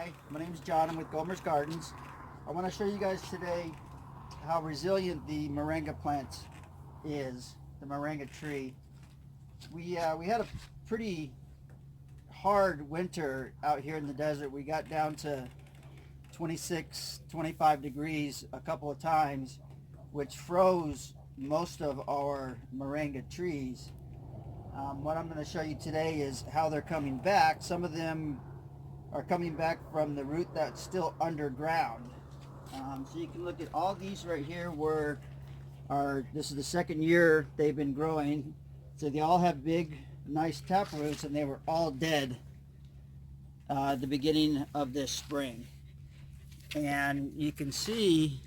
Hi, my name is John. I'm with Gomer's Gardens. I want to show you guys today how resilient the moringa plant is, the moringa tree. We had a pretty hard winter out here in the desert. We got down to 26, 25 degrees a couple of times, which froze most of our moringa trees. What I'm going to show you today is how they're coming back. Some of them are coming back from the root that's still underground. So you can look at all these right here this is the second year they've been growing. So they all have big, nice tap roots, and they were all dead at the beginning of this spring. And you can see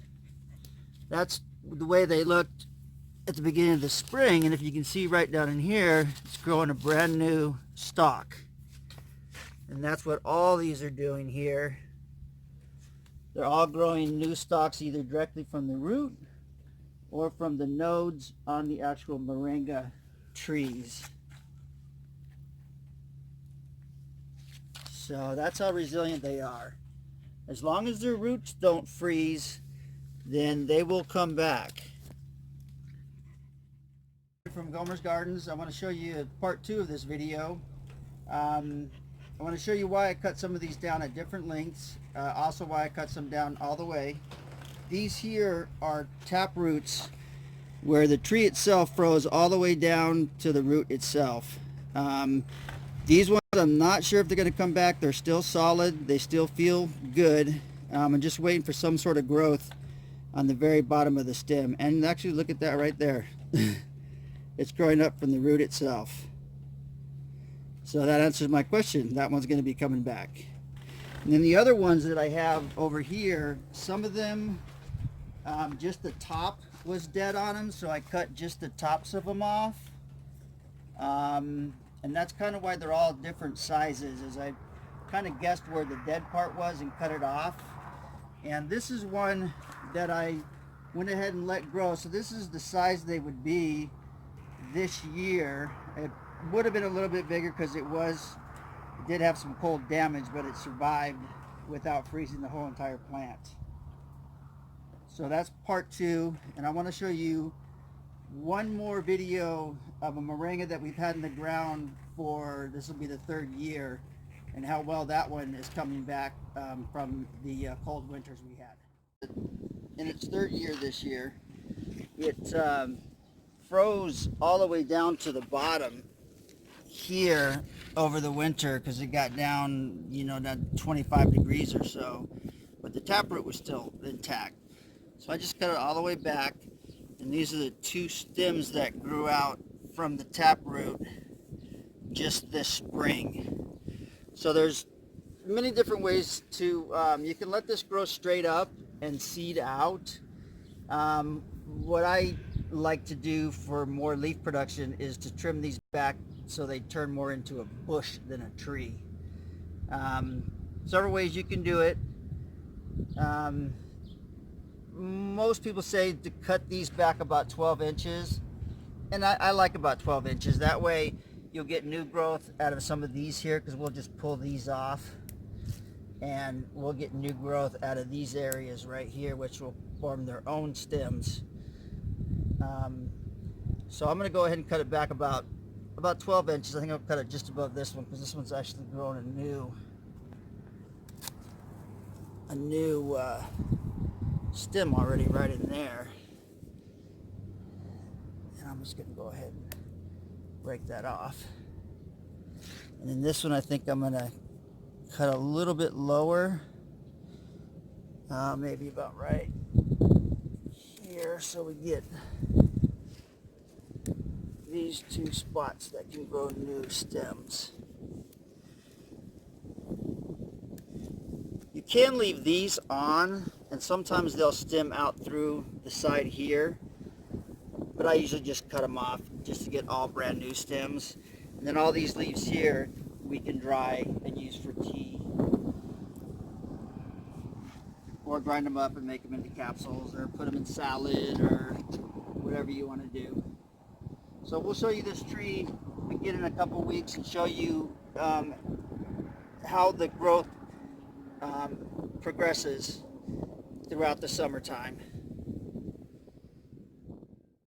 that's the way they looked at the beginning of the spring. And if you can see right down in here, it's growing a brand new stalk. And that's what all these are doing here. They're all growing new stalks either directly from the root or from the nodes on the actual moringa trees. So that's how resilient they are. As long as their roots don't freeze, then they will come back. From Gomer's Gardens, I want to show you part 2 of this video. I want to show you why I cut some of these down at different lengths, also why I cut some down all the way. These here are tap roots where the tree itself froze all the way down to the root itself. These ones, I'm not sure if they're going to come back. They're still solid. They still feel good. I'm just waiting for some sort of growth on the very bottom of the stem. And actually, look at that right there. It's growing up from the root itself. So that answers my question. That one's going to be coming back. And then the other ones that I have over here, some of them, just the top was dead on them, so I cut just the tops of them off. And that's kind of why they're all different sizes, is I kind of guessed where the dead part was and cut it off. And this is one that I went ahead and let grow. So this is the size they would be this year. It would have been a little bit bigger because it did have some cold damage, but it survived without freezing the whole entire plant. So that's part 2, and I want to show you one more video of a moringa that we've had in the ground for, this will be the 3rd year, and how well that one is coming back from the cold winters we had. In its 3rd year this year, it froze all the way down to the bottom here over the winter because it got down, down 25 degrees or so, but the taproot was still intact. So I just cut it all the way back, and these are the 2 stems that grew out from the taproot just this spring. So there's many different ways to, you can let this grow straight up and seed out. What I like to do for more leaf production is to trim these back so they turn more into a bush than a tree. Several ways you can do it. Most people say to cut these back about 12 inches, and I like about 12 inches. That way you'll get new growth out of some of these here, because we'll just pull these off and we'll get new growth out of these areas right here, which will form their own stems. So I'm going to go ahead and cut it back about 12 inches. I think I'll cut it just above this one because this one's actually growing a new stem already right in there. And I'm just going to go ahead and break that off. And then this one I think I'm going to cut a little bit lower, maybe about right here, so we get these 2 spots that can grow new stems. You can leave these on, and sometimes they'll stem out through the side here, but I usually just cut them off just to get all brand new stems. And then all these leaves here we can dry and use for tea, or grind them up and make them into capsules, or put them in salad, or whatever you want to do. So we'll show you this tree again in a couple weeks and show you how the growth progresses throughout the summertime.